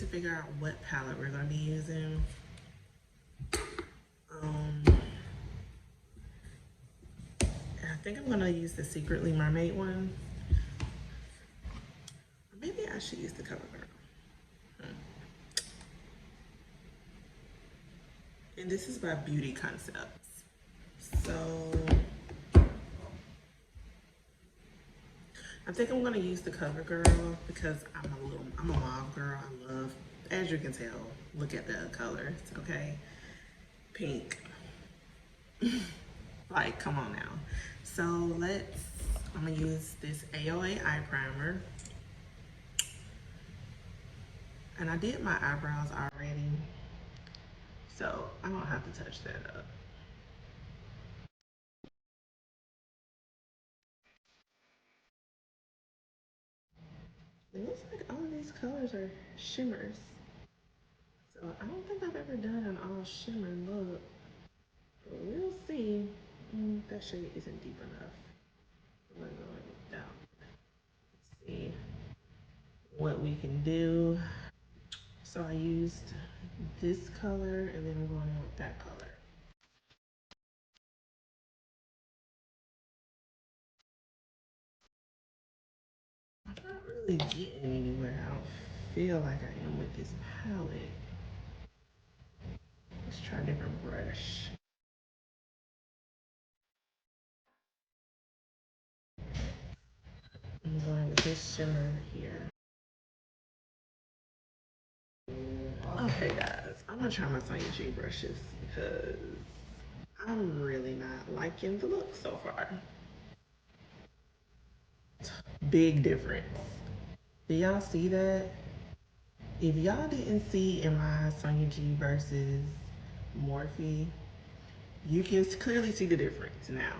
to figure out what palette we're going to be using. I think I'm going to use the Secretly Mermaid one. Or maybe I should use the CoverGirl. And this is by Beauty Concepts. So I think I'm gonna use the CoverGirl because I'm a mauve girl. I love, as you can tell, look at the colors, okay? Pink. Like, come on now. So I'm gonna use this AOA eye primer. And I did my eyebrows already, so I don't have to touch that up. It looks like all of these colors are shimmers. So I don't think I've ever done an all shimmer look. But we'll see. That shade isn't deep enough. I'm gonna go down. Let's see what we can do. So I used this color and then I'm going in with that color. I'm not really getting anywhere. I don't feel like I am with this palette. Let's try a different brush. I'm going with this shimmer here. Okay guys, I'm gonna try my Sonia G brushes because I'm really not liking the look so far. Big difference. Do y'all see that? If y'all didn't see in my Sonia G versus Morphe, you can clearly see the difference now.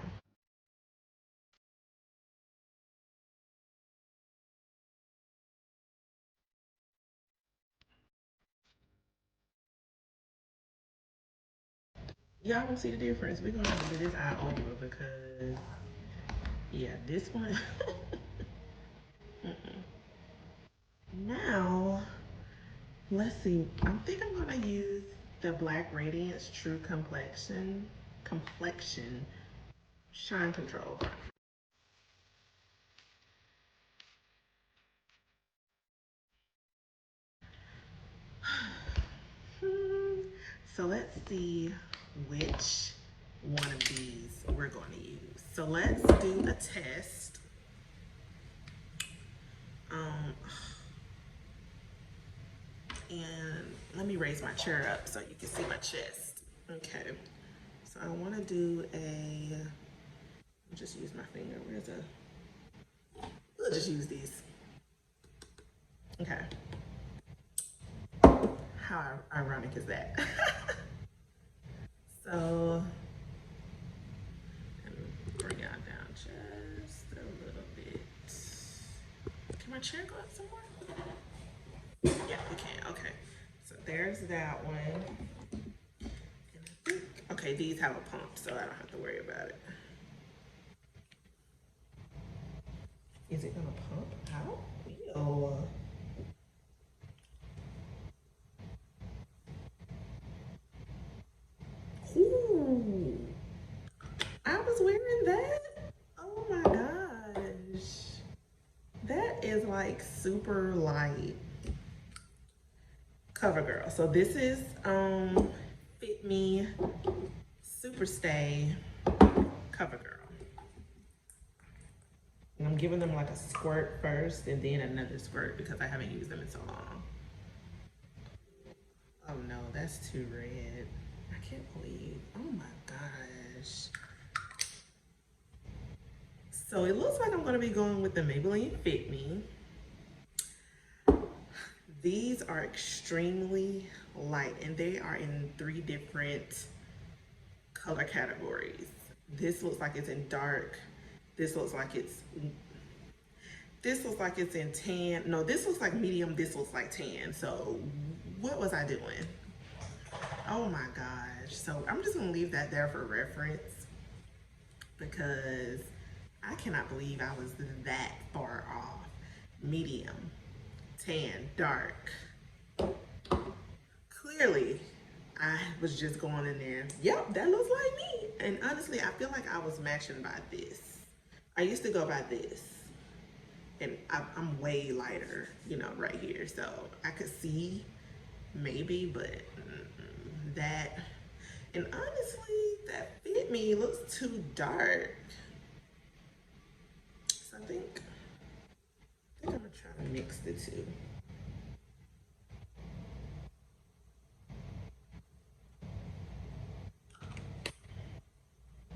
Y'all don't see the difference. We're gonna have to do this eye over because, yeah, this one. Now, let's see. I think I'm gonna use the Black Radiance True Complexion Shine Control. So let's see which one of these we're going to use. So let's do a test. And let me raise my chair up so you can see my chest. Okay. So I want to do I'll just use my finger. We'll just use these. Okay. How ironic is that? So, bring y'all down just a little bit. Can my chair go up some more? Yeah, we can. Okay. So there's that one. And I think, okay, these have a pump, so I don't have to worry about it. Is it gonna pump out? Ew. Ooh, I was wearing that. Oh my gosh. That is like super light. CoverGirl. So this is Fit Me Super Stay CoverGirl. And I'm giving them like a squirt first and then another squirt because I haven't used them in so long. Oh no, that's too red. I can't believe, oh my gosh. So it looks like I'm gonna be going with the Maybelline Fit Me. These are extremely light and they are in 3 different color categories. This looks like it's in dark. This looks like it's in tan. No, this looks like medium. This looks like tan. So what was I doing? Oh my gosh. So I'm just gonna leave that there for reference because I cannot believe I was that far off. Medium, tan, dark. was just going in there. Yep, that looks like me. And honestly, I feel like I was matching by this. I used to go by this. And I'm way lighter, you know, right here. So I could see maybe, but that, and honestly, that fit me looks too dark. So I think I'm gonna try to mix the two.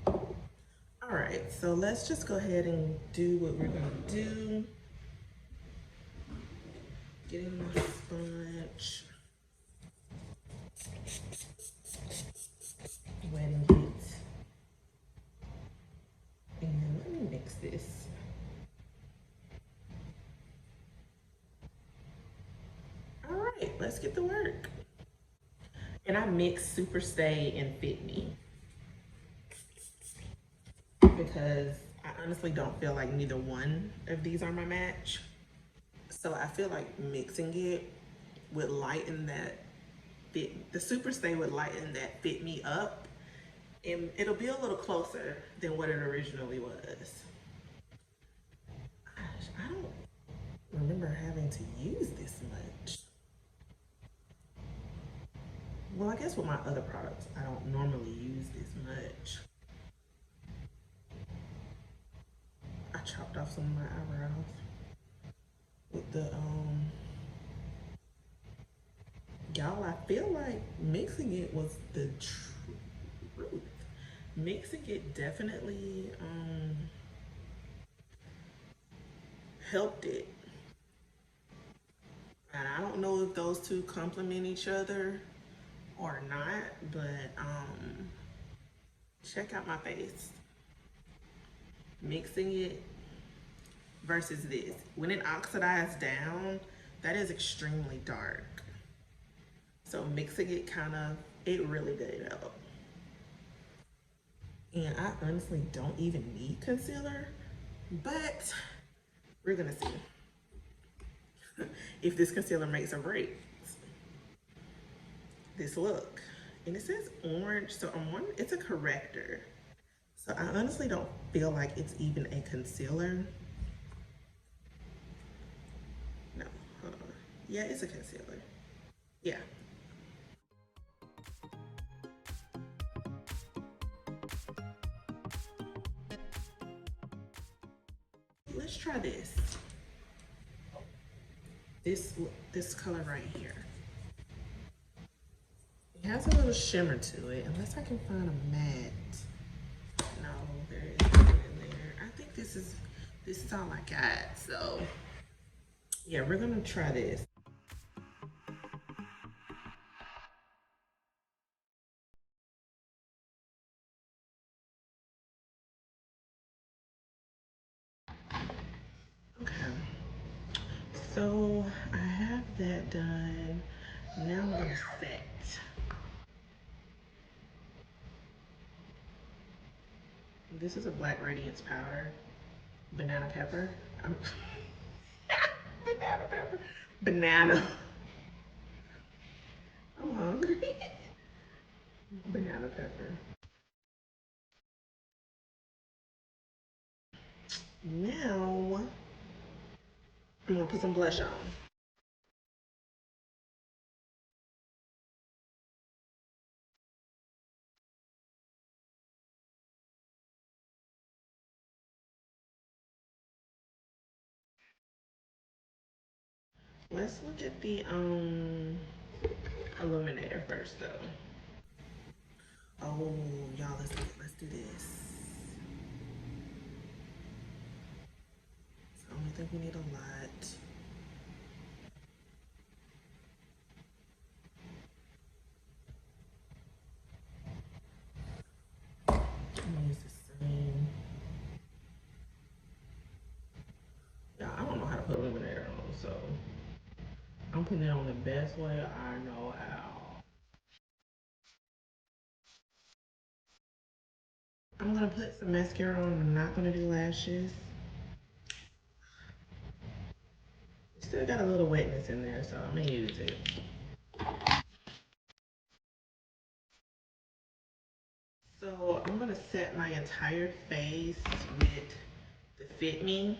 All right, so let's just go ahead and do what we're gonna do. Getting my sponge, wetting it, and let me mix this. All right, let's get to work. And I mix Super Stay and Fit Me because I honestly don't feel like neither one of these are my match. So I feel like mixing it would lighten that fit. The Super Stay would lighten that Fit Me up, and it'll be a little closer than what it originally was. Gosh, I don't remember having to use this much. Well, I guess with my other products, I don't normally use this much. I chopped off some of my eyebrows with the y'all. I feel like mixing it was the truth. Mixing it definitely helped it. And I don't know if those two complement each other or not, but check out my face. Mixing it versus this. When it oxidized down, that is extremely dark. So mixing it it really did help. And I honestly don't even need concealer, but we're gonna see if this concealer makes or breaks this look. And it says orange, so I'm wondering, it's a corrector. So I honestly don't feel like it's even a concealer. No, hold on. Yeah, it's a concealer. Yeah. Let's try this. This this color right here. It has a little shimmer to it, unless I can find a matte. No, there is nothing in there. I think this is all I got. So yeah, we're gonna try this. Okay. So I have that done. Now I'm gonna set. This is a Black Radiance powder. Banana pepper. Banana pepper. Banana. I'm hungry. Banana pepper. Now I'm gonna put some blush on. Let's look at the illuminator first though. Oh y'all, let's do this. So I don't think we need a lot. I'm gonna use the same. Yeah, I don't know how to put illuminator on, so I'm putting it on the best way I know how. I'm gonna put some mascara on. I'm not gonna do lashes. Still got a little wetness in there, so I'm gonna use it. to set my entire face with the Fit Me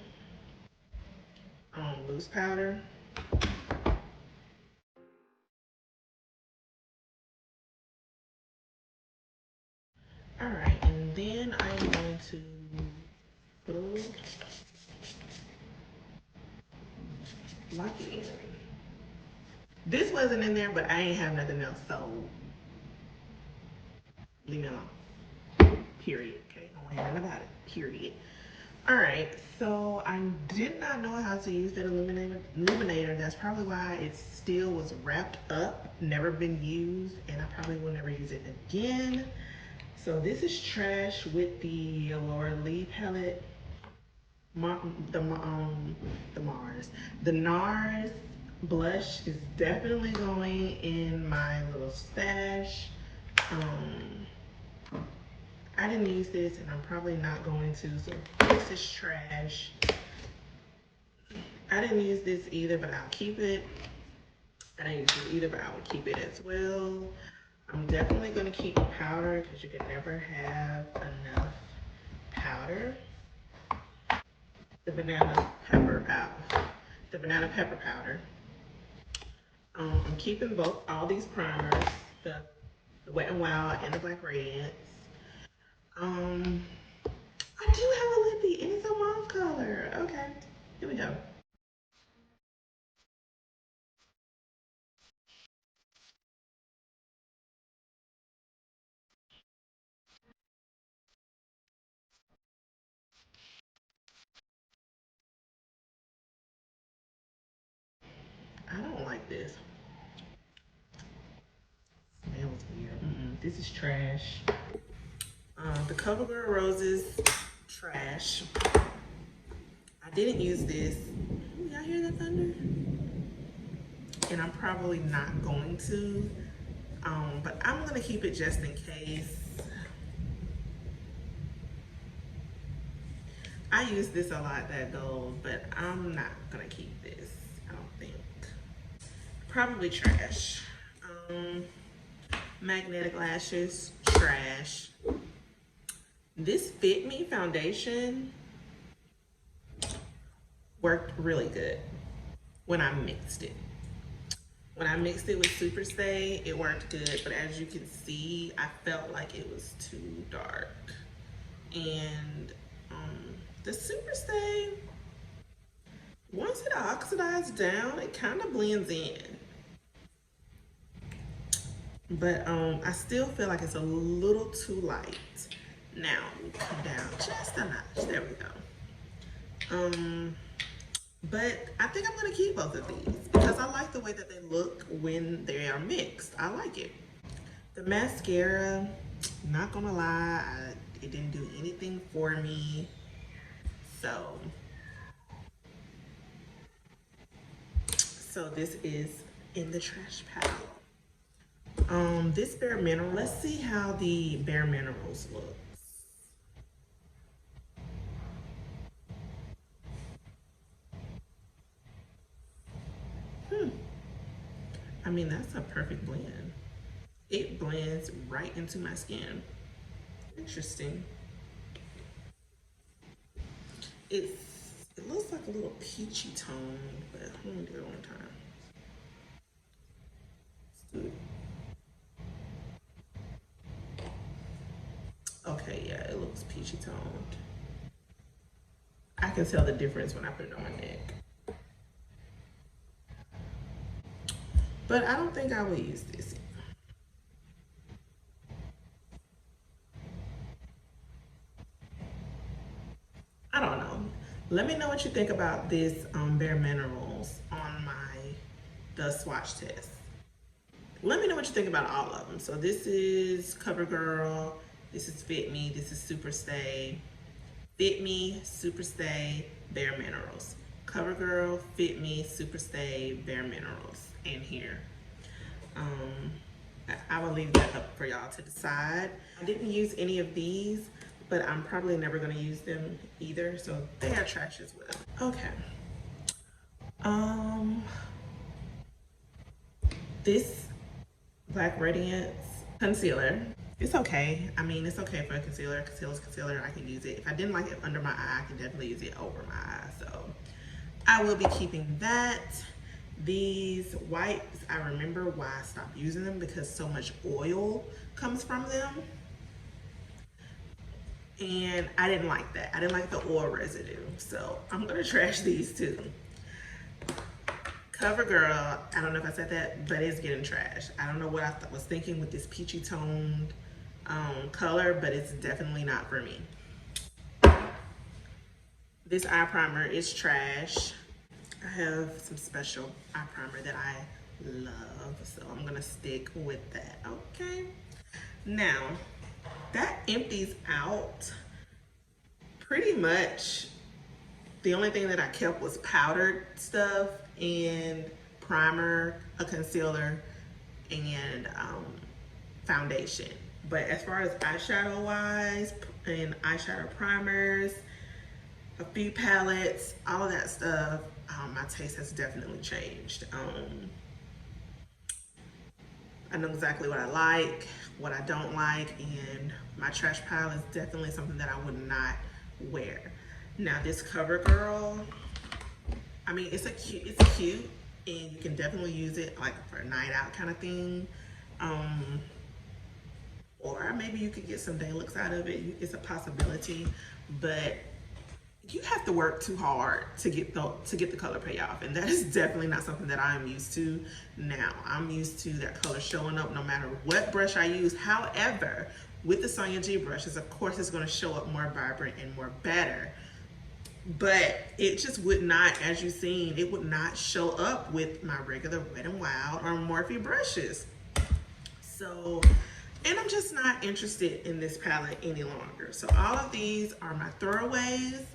loose powder. All right, and then I'm going to put a little lock it in. This wasn't in there, but I ain't have nothing else, so leave me alone. Period. Okay, don't worry about it. Period. All right, so I did not know how to use that illuminator. That's probably why it still was wrapped up, never been used, and I probably will never use it again. So this is trash with the Laura Lee palette. The Mars. The NARS blush is definitely going in my little stash. I didn't use this and I'm probably not going to, so this is trash. I didn't use this either, but I'll keep it. I didn't use it either, but I would keep it as well. I'm definitely going to keep the powder because you can never have enough powder. The banana pepper powder. The banana pepper powder. I'm keeping all these primers, the Wet n Wild and the Black Radiance. I do have a lippy and it's a mauve color. Okay, here we go. I don't like this. Smells weird. This is trash. The CoverGirl Roses, trash. I didn't use this. Y'all hear that thunder? And I'm probably not going to. But I'm gonna keep it just in case. I use this a lot, that gold, but I'm not gonna keep this, I don't think. Probably trash. Magnetic lashes, trash. This Fit Me foundation worked really good when I mixed it. When I mixed it with Super Stay, it worked good, but as you can see, I felt like it was too dark. And the Super Stay, once it oxidized down, it kind of blends in. But I still feel like it's a little too light. Now, come down just a notch. There we go. But I think I'm gonna keep both of these because I like the way that they look when they are mixed. I like it. The mascara, not gonna lie, it didn't do anything for me. So this is in the trash pile. This Bare Mineral, let's see how the Bare Minerals looks. I mean, that's a perfect blend. It blends right into my skin. Interesting. It looks like a little peachy tone, but let me do it one time. Let's do it. Okay, yeah, it looks peachy toned. I can tell the difference when I put it on my neck. But I don't think I will use this. I don't know. Let me know what you think about this Bare Minerals on the swatch test. Let me know what you think about all of them. So this is CoverGirl, this is Fit Me, this is Super Stay. Fit Me, Super Stay, Bare Minerals. CoverGirl, Fit Me, Super Stay, Bare Minerals in here. I will leave that up for y'all to decide. I didn't use any of these, but I'm probably never gonna use them either, so they are trash as well. Okay. This Black Radiance concealer. It's okay. I mean, it's okay for a concealer. Concealer's concealer. I can use it. If I didn't like it under my eye, I can definitely use it over my eye. So I will be keeping that. These wipes, I remember why I stopped using them because so much oil comes from them. And I didn't like that. I didn't like the oil residue. So I'm gonna trash these too. CoverGirl, I don't know if I said that, but it's getting trashed. I don't know what I was thinking with this peachy toned color, but it's definitely not for me. This eye primer is trash. I have some special eye primer that I love, so I'm gonna stick with that, okay? Now, that empties out pretty much. The only thing that I kept was powdered stuff and primer, a concealer, and foundation. But as far as eyeshadow wise and eyeshadow primers, a few palettes, all of that stuff, my taste has definitely changed. I know exactly what I like, what I don't like, and my trash pile is definitely something that I would not wear. Now this CoverGirl, I mean, it's cute, and you can definitely use it like for a night out kind of thing. Or maybe you could get some day looks out of it. It's a possibility, but you have to work too hard to get the color payoff, and that is definitely not something that I'm used to now. I'm used to that color showing up no matter what brush I use. However, with the Sonia G brushes, of course, it's going to show up more vibrant and more better. But it just would not, as you've seen, it would not show up with my regular Wet n Wild or Morphe brushes. So, and I'm just not interested in this palette any longer. So all of these are my throwaways.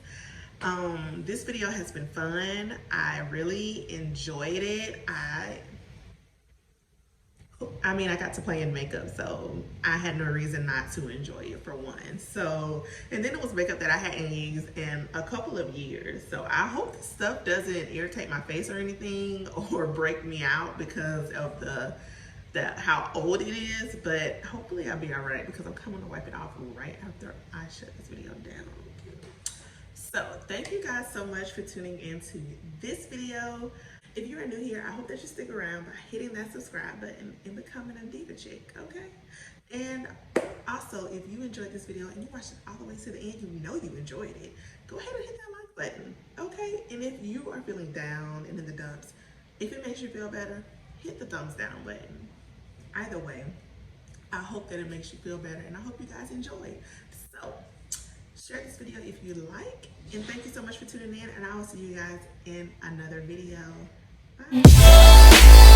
This video has been fun. I really enjoyed it. I mean, I got to play in makeup, so I had no reason not to enjoy it for one. So, and then it was makeup that I hadn't used in a couple of years. So I hope this stuff doesn't irritate my face or anything or break me out because of how old it is. But hopefully I'll be all right because I'm coming to wipe it off right after I shut this video down. So thank you guys so much for tuning into this video. If you are new here, I hope that you stick around by hitting that subscribe button and becoming a diva chick, okay? And also, if you enjoyed this video and you watched it all the way to the end, you know you enjoyed it, go ahead and hit that like button, okay? And if you are feeling down and in the dumps, if it makes you feel better, hit the thumbs down button. Either way, I hope that it makes you feel better, and I hope you guys enjoy. So, share this video if you like, and thank you so much for tuning in, and I will see you guys in another video. Bye.